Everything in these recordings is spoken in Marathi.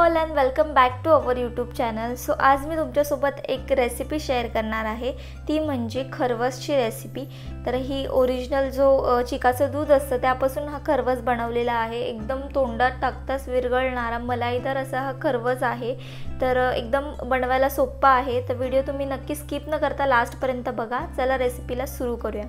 All and welcome back to our YouTube channel. So आज मी तुमच्यासोबत एक रेसिपी शेअर करणार आहे, ती म्हणजे खरवसची रेसिपी। तर ही ओरिजिनल जो चिकाचं दूध असतं त्यापासून हा खरवस बनवलेला आहे। एकदम तोंडात टाकताच विरघळणारा मलाईदार असा हा खरवस आहे। तर एकदम बनवायला सोपा आहे। तर व्हिडिओ तुम्ही नक्की स्किप न करता लास्टपर्यंत बघा। चला रेसिपीला सुरू करूया।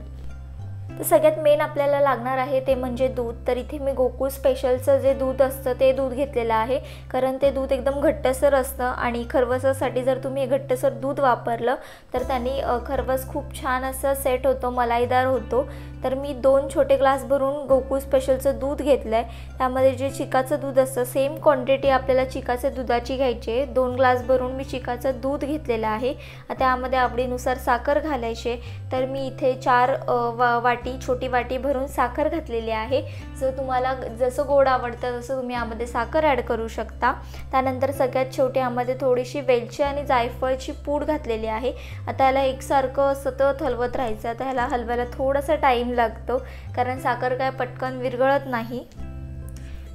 तर सगळ्यात मेन आपल्याला लागणार आहे ते म्हणजे दूध। तर इथे मी गोकुळ स्पेशलचं जे दूध असतं ते दूध घेतलेलं आहे, कारण ते दूध एकदम घट्टसर असतं आणि खरवसासाठी जर तुम्ही घट्टसर दूध वापरलं तर त्यांनी खरवस खूप छान असं सेट होतो, मलाईदार होतो। तर मी 2 छोटे ग्लास भरून गोकुळ स्पेशलचं दूध घेतलं आहे। त्यामध्ये जे चिकाचं दूध असतं सेम क्वांटिटी आपल्याला चिकाच्या दुधाची घ्यायची आहे। 2 ग्लास भरून मी चिकाचं दूध घेतलेलं आहे। त्यामध्ये आवडीनुसार साखर घालायची। तर मी इथे 4 छोटी वाटी भरून साखर घातलेली आहे। जर तुम्हाला जसं गोड आवडतं तसं तुम्ही यामध्ये साखर ॲड करू शकता। त्यानंतर सगळ्यात शेवटी यामध्ये थोडीशी वेलची आणि जायफळची पूड घातलेली आहे। आता याला एकसारखं सतत हलवत राहायचं। आता ह्याला हलवायला थोडासा टाईम लागतो, कारण साखर काय पटकन विरघळत नाही।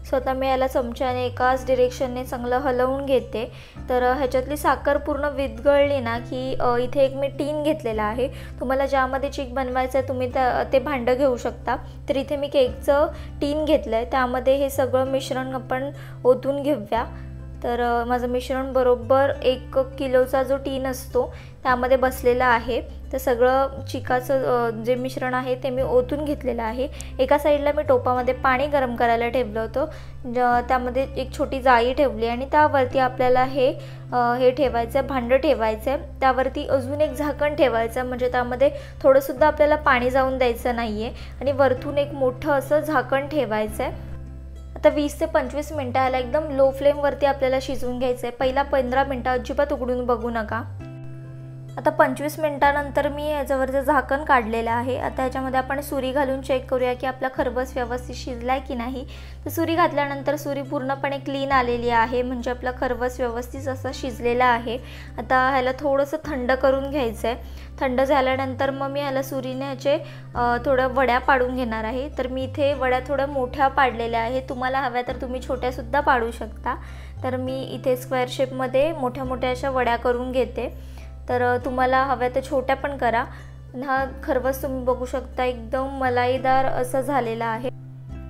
स्वतः मी याला चमच्याने एकाच डिरेक्शनने चांगलं हलवून घेते। तर ह्याच्यातली साखर पूर्ण विरघळली ना की इथे एक मी टीन घेतलेला आहे। तुम्हाला ज्यामध्ये चिक बनवायचं आहे तुम्ही ते भांडं घेऊ शकता। तर इथे मी केकचं टीन घेतलं आहे, त्यामध्ये हे सगळं मिश्रण आपण ओतून घेऊया। तर माझं मिश्रण बरोबर 1 किलोचा जो टीन असतो त्यामध्ये बसलेला आहे। तर सगळं चिकाचं जे मिश्रण आहे ते मी ओतून घेतलेलं आहे। एका साईडला मी टोपामध्ये पाणी गरम करायला ठेवलं होतं, त्यामध्ये एक छोटी जाळी ठेवली आणि त्यावरती आपल्याला हे ठेवायचं, भांडं ठेवायचं आहे। त्यावरती अजून एक झाकण ठेवायचं, म्हणजे त्यामध्ये थोडंसुद्धा आपल्याला पाणी जाऊन द्यायचं नाही आहे आणि वरतून एक मोठं असं झाकण ठेवायचं आहे। आता 20 ते 25 मिनटं याला एकदम लो फ्लेमवरती आपल्याला शिजवून घ्यायचं आहे। पहिला 15 मिनटं अजिबात उघडून बघू नका। आता 25 मिनटानंतर मी याच्यावरचं झाकण काढलेलं आहे। आता याच्यामध्ये आपण सुरी घालून चेक करूया की आपला खरवस व्यवस्थित शिजलाय की नाही। तर सुरी घातल्यानंतर सुरी पूर्णपणे क्लीन आलेली आहे, म्हणजे आपला खरवस व्यवस्थित असं शिजलेला आहे। आता ह्याला थोडंसं थंड करून घ्यायचं आहे। थंड झाल्यानंतर मग मी ह्याला सुरीने ह्याचे थोड्या वड्या पाडून घेणार आहे। तर मी इथे वड्या थोड्या मोठ्या पाडलेल्या आहे, तुम्हाला हव्या तर तुम्ही छोट्यासुद्धा पाडू शकता। तर मी इथे स्क्वेअर शेपमध्ये मोठ्या मोठ्या अशा वड्या करून घेते। तर तुम्हाला हव्या तर छोट्या पण करा। हा खरवस तुम्ही बघू शकता एकदम मलाईदार असं झालेला आहे।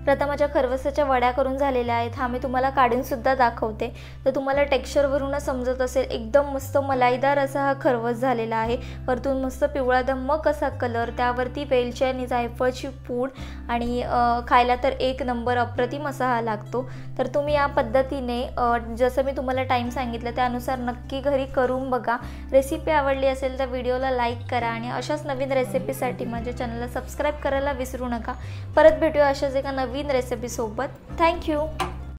आता माझ्या खरवसाच्या वड्या करून झालेल्या आहेत। हा मी तुम्हाला काढूनसुद्धा दाखवते, तर तुम्हाला टेक्स्चरवरूनच समजत असेल एकदम मस्त मलाईदार असा हा खरवस झालेला आहे। वरतून मस्त पिवळा धम्मक असा कलर, त्यावरती वेलची आणि जायफळची पूड आणि खायला तर एक नंबर अप्रतिम असा हा लागतो। तर तुम्ही या पद्धतीने जसं मी तुम्हाला टाईम सांगितलं त्यानुसार नक्की घरी करून बघा। रेसिपी आवडली असेल तर व्हिडिओला लाईक करा आणि अशाच नवीन रेसिपीसाठी माझ्या चॅनलला सबस्क्राईब करायला विसरू नका। परत भेटूया अशाच एका नवीन रेसिपी सोबत। थँक्यू।